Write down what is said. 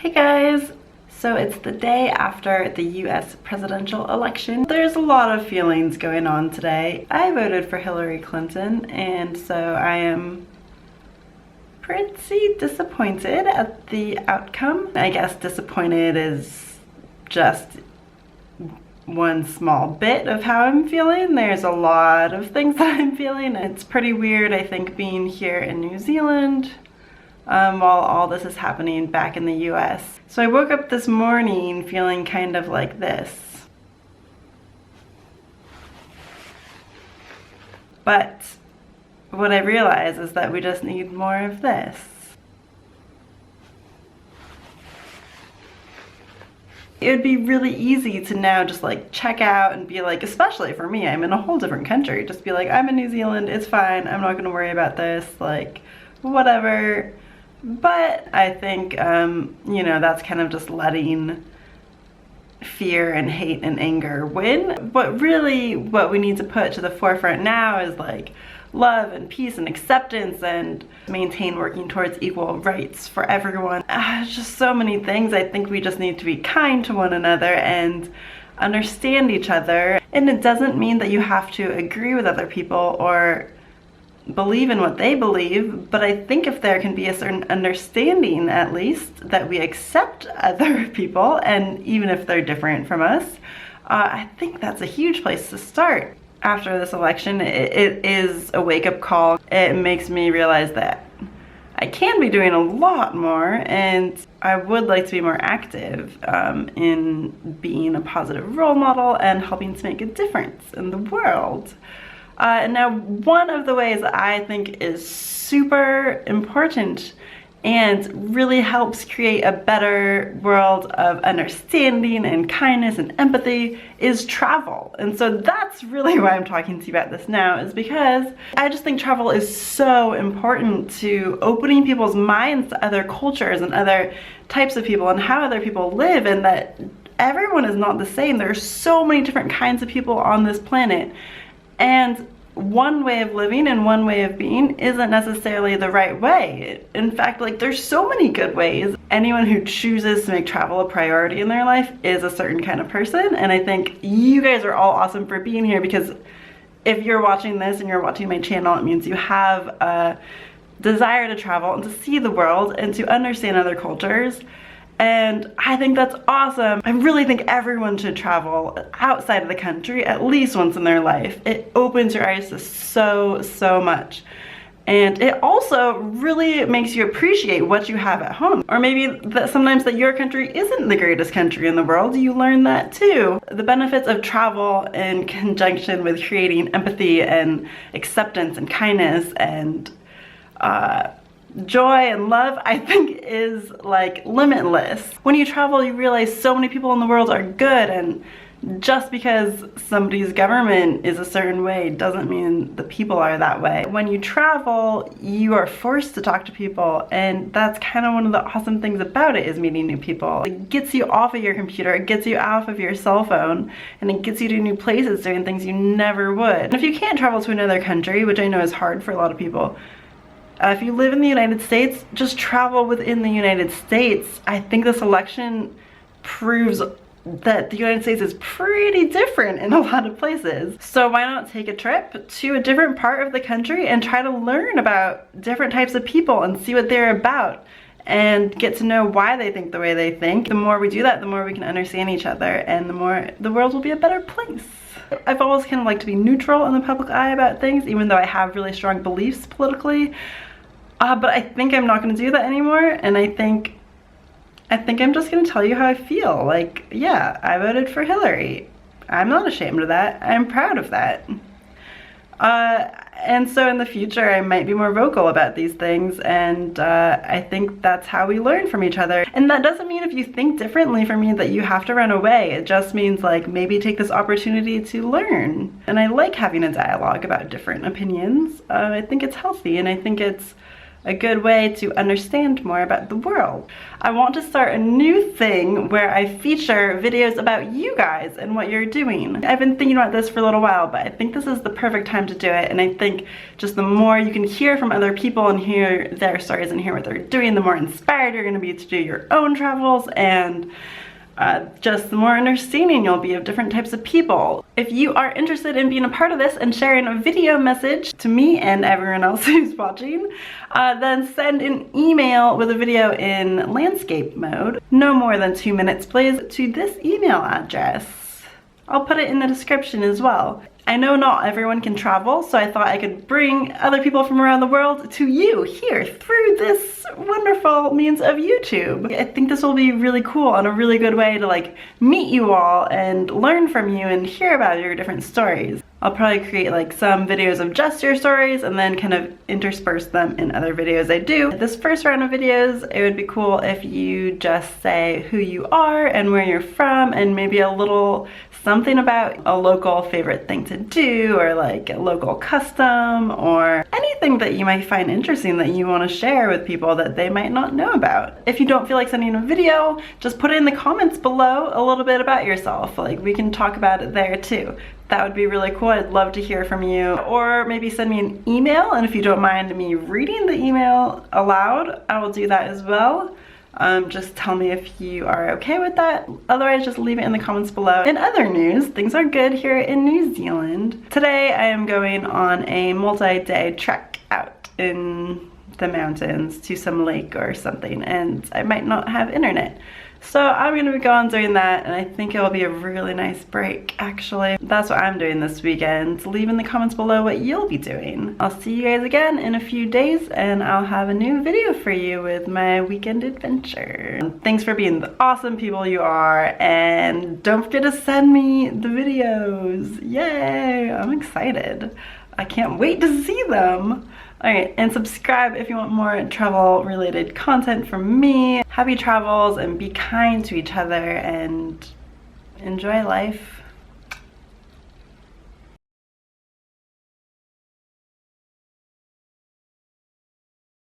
Hey guys! So it's the day after the US presidential election. There's a lot of feelings going on today. I voted for Hillary Clinton, and so I am pretty disappointed at the outcome. I guess disappointed is just one small bit of how I'm feeling. There's a lot of things that I'm feeling. It's pretty weird, I think, being here in New Zealand while all this is happening back in the US. So I woke up this morning feeling kind of like this. But what I realize is that we just need more of this. It would be really easy to now just like check out and be like, especially for me, I'm in a whole different country, just be like, I'm in New Zealand, it's fine, I'm not gonna worry about this, like, whatever. But I think, you know, that's kind of just letting fear and hate and anger win. But really what we need to put to the forefront now is like love and peace and acceptance and maintain working towards equal rights for everyone. Just so many things. I think we just need to be kind to one another and understand each other. And it doesn't mean that you have to agree with other people or believe in what they believe, but I think if there can be a certain understanding, at least, that we accept other people, and even if they're different from us, I think that's a huge place to start. After this election, it is a wake-up call. It makes me realize that I can be doing a lot more, and I would like to be more active in being a positive role model and helping to make a difference in the world. And now one of the ways that I think is super important and really helps create a better world of understanding and kindness and empathy is travel. And so that's really why I'm talking to you about this now, is because I just think travel is so important to opening people's minds to other cultures and other types of people and how other people live, and that everyone is not the same. There are so many different kinds of people on this planet. And one way of living and one way of being isn't necessarily the right way. In fact, like, there's so many good ways. Anyone who chooses to make travel a priority in their life is a certain kind of person, and I think you guys are all awesome for being here, because if you're watching this and you're watching my channel, it means you have a desire to travel and to see the world and to understand other cultures. And I think that's awesome. I really think everyone should travel outside of the country at least once in their life. It opens your eyes to so much. And it also really makes you appreciate what you have at home. Or maybe that sometimes that your country isn't the greatest country in the world. You learn that too. The benefits of travel in conjunction with creating empathy and acceptance and kindness and joy and love, I think, is like limitless. When you travel, you realize so many people in the world are good, and just because somebody's government is a certain way doesn't mean the people are that way. When you travel, you are forced to talk to people, and that's kind of one of the awesome things about it, is meeting new people. It gets you off of your computer, it gets you off of your cell phone, and it gets you to new places doing things you never would. And if you can't travel to another country, which I know is hard for a lot of people, if you live in the United States, just travel within the United States. I think this election proves that the United States is pretty different in a lot of places. So why not take a trip to a different part of the country and try to learn about different types of people and see what they're about and get to know why they think the way they think. The more we do that, the more we can understand each other, and the more the world will be a better place. I've always kind of liked to be neutral in the public eye about things, even though I have really strong beliefs politically. But I think I'm not going to do that anymore, and I think I'm just going to tell you how I feel. Like, yeah, I voted for Hillary. I'm not ashamed of that. I'm proud of that. And so in the future, I might be more vocal about these things, and I think that's how we learn from each other. And that doesn't mean if you think differently from me that you have to run away. It just means, like, maybe take this opportunity to learn. And I like having a dialogue about different opinions. I think it's healthy, and I think it's a good way to understand more about the world. I want to start a new thing where I feature videos about you guys and what you're doing. I've been thinking about this for a little while, but I think this is the perfect time to do it, and I think just the more you can hear from other people and hear their stories and hear what they're doing, the more inspired you're going to be to do your own travels, and just the more understanding you'll be of different types of people. If you are interested in being a part of this and sharing a video message to me and everyone else who's watching, then send an email with a video in landscape mode, no more than 2 minutes please, to this email address. I'll put it in the description as well. I know not everyone can travel, so I thought I could bring other people from around the world to you here through this wonderful means of YouTube. I think this will be really cool and a really good way to like meet you all and learn from you and hear about your different stories. I'll probably create like some videos of just your stories and then kind of intersperse them in other videos I do. This first round of videos, it would be cool if you just say who you are and where you're from and maybe a little something about a local favorite thing to do, or like a local custom, or anything that you might find interesting that you want to share with people that they might not know about. If you don't feel like sending a video, just put it in the comments below a little bit about yourself. Like, we can talk about it there too. That would be really cool. I'd love to hear from you. Or maybe send me an email, and if you don't mind me reading the email aloud, I will do that as well. Just tell me if you are okay with that. Otherwise, just leave it in the comments below. In other news, things are good here in New Zealand. Today, I am going on a multi-day trek out in the mountains to some lake or something, and I might not have internet. So I'm gonna be going doing that, and I think it'll be a really nice break, actually. That's what I'm doing this weekend. Leave in the comments below what you'll be doing. I'll see you guys again in a few days, and I'll have a new video for you with my weekend adventure. Thanks for being the awesome people you are, and don't forget to send me the videos. Yay, I'm excited. I can't wait to see them. Alright, and subscribe if you want more travel related content from me. Happy travels, and be kind to each other and enjoy life.